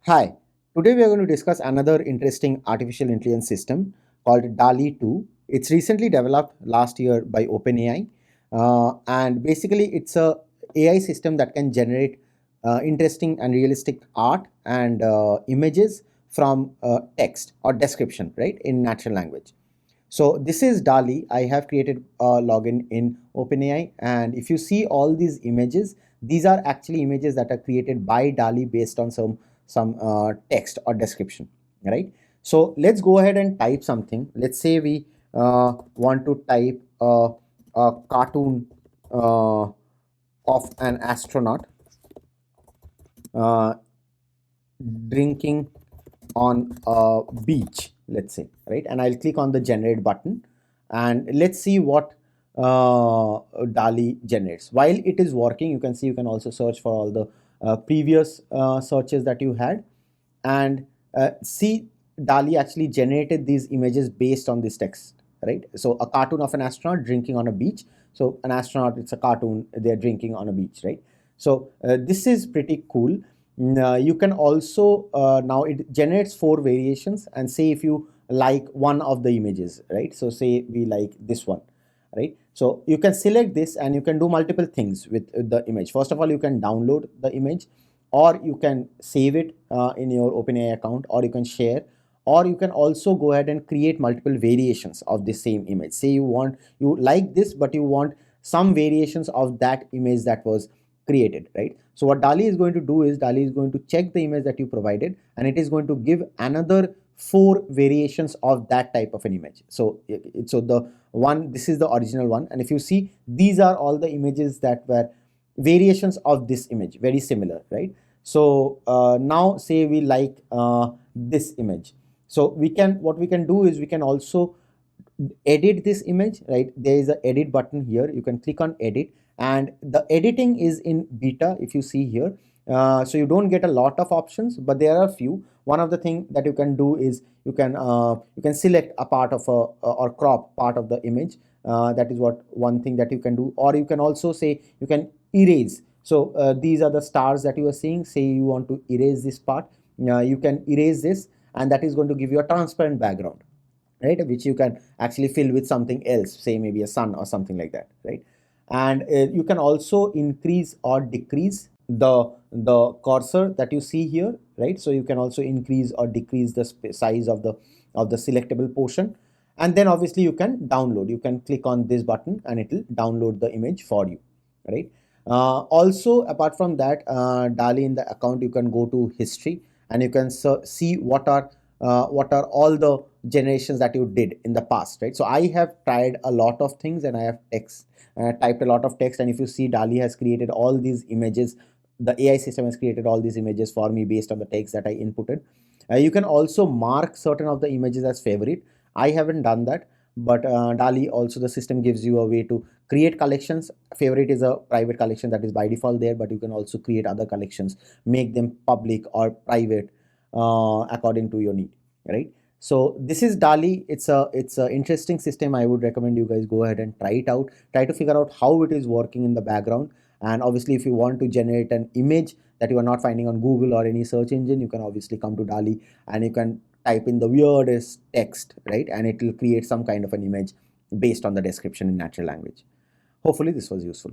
Hi, today we are going to discuss another interesting artificial intelligence system called DALL-E 2. It's recently developed last year by OpenAI, and basically it's a AI system that can generate interesting and realistic art and images from text or description, right, in natural language. So this is DALL-E. I have created a login in OpenAI, and if you see all these images, these are actually images that are created by DALL-E based on some text or description, right? So let's go ahead and type something. Let's say we want to type a cartoon of an astronaut uh, drinking on a beach, let's say, right? And I'll click on the generate button, and let's see what DALL-E generates. While it is working, you can see you can also search for all the previous searches that you had, and see DALL-E actually generated these images based on this text, right? So a cartoon of an astronaut drinking on a beach. So an astronaut, it's a cartoon, they're drinking on a beach, right? So this is pretty cool. You can also now it generates 4 variations, and say if you like one of the images, right? So say we like this one, right? So you can select this and you can do multiple things with the image. First of all, you can download the image, or you can save it in your OpenAI account, or you can share, or you can also go ahead and create multiple variations of the same image. Say you like this, but you want some variations of that image that was created, right? So what DALL-E is going to do is DALL-E is going to check the image that you provided, and it is going to give another 4 variations of that type of an image. So the one, this is the original one, and if you see, these are all the images that were variations of this image, very similar, right? So now say we like this image. So what we can do is we can also edit this image, right? There is a edit button here. You can click on edit, and the editing is in beta, if you see here. So you don't get a lot of options, but there are a few. One of the thing that you can do is you can select a part of a or crop part of the image. That is what one thing that you can do. Or you can also say you can erase. So these are the stars that you are seeing. Say you want to erase this part, you can erase this, and that is going to give you a transparent background, right, which you can actually fill with something else, say maybe a sun or something like that, right? And you can also increase or decrease the cursor that you see here, right? So you can also increase or decrease the size of the selectable portion. And then obviously you can download. You can click on this button and it will download the image for you, right? Also, apart from that, DALL-E in the account, you can go to history, and you can see what are all the generations that you did in the past, right? So I have tried a lot of things, and I have typed a lot of text, and if you see, DALL-E has created all these images. The AI system has created all these images for me based on the text that I inputted. You can also mark certain of the images as favorite. I haven't done that, but DALL-E also, the system gives you a way to create collections. Favorite is a private collection that is by default there, but you can also create other collections, make them public or private according to your need, right? So this is DALL-E. It's a interesting system. I would recommend you guys go ahead and try it out. Try to figure out how it is working in the background. And obviously, if you want to generate an image that you are not finding on Google or any search engine, you can obviously come to DALL-E, and you can type in the weirdest text, right? And it will create some kind of an image based on the description in natural language. Hopefully this was useful.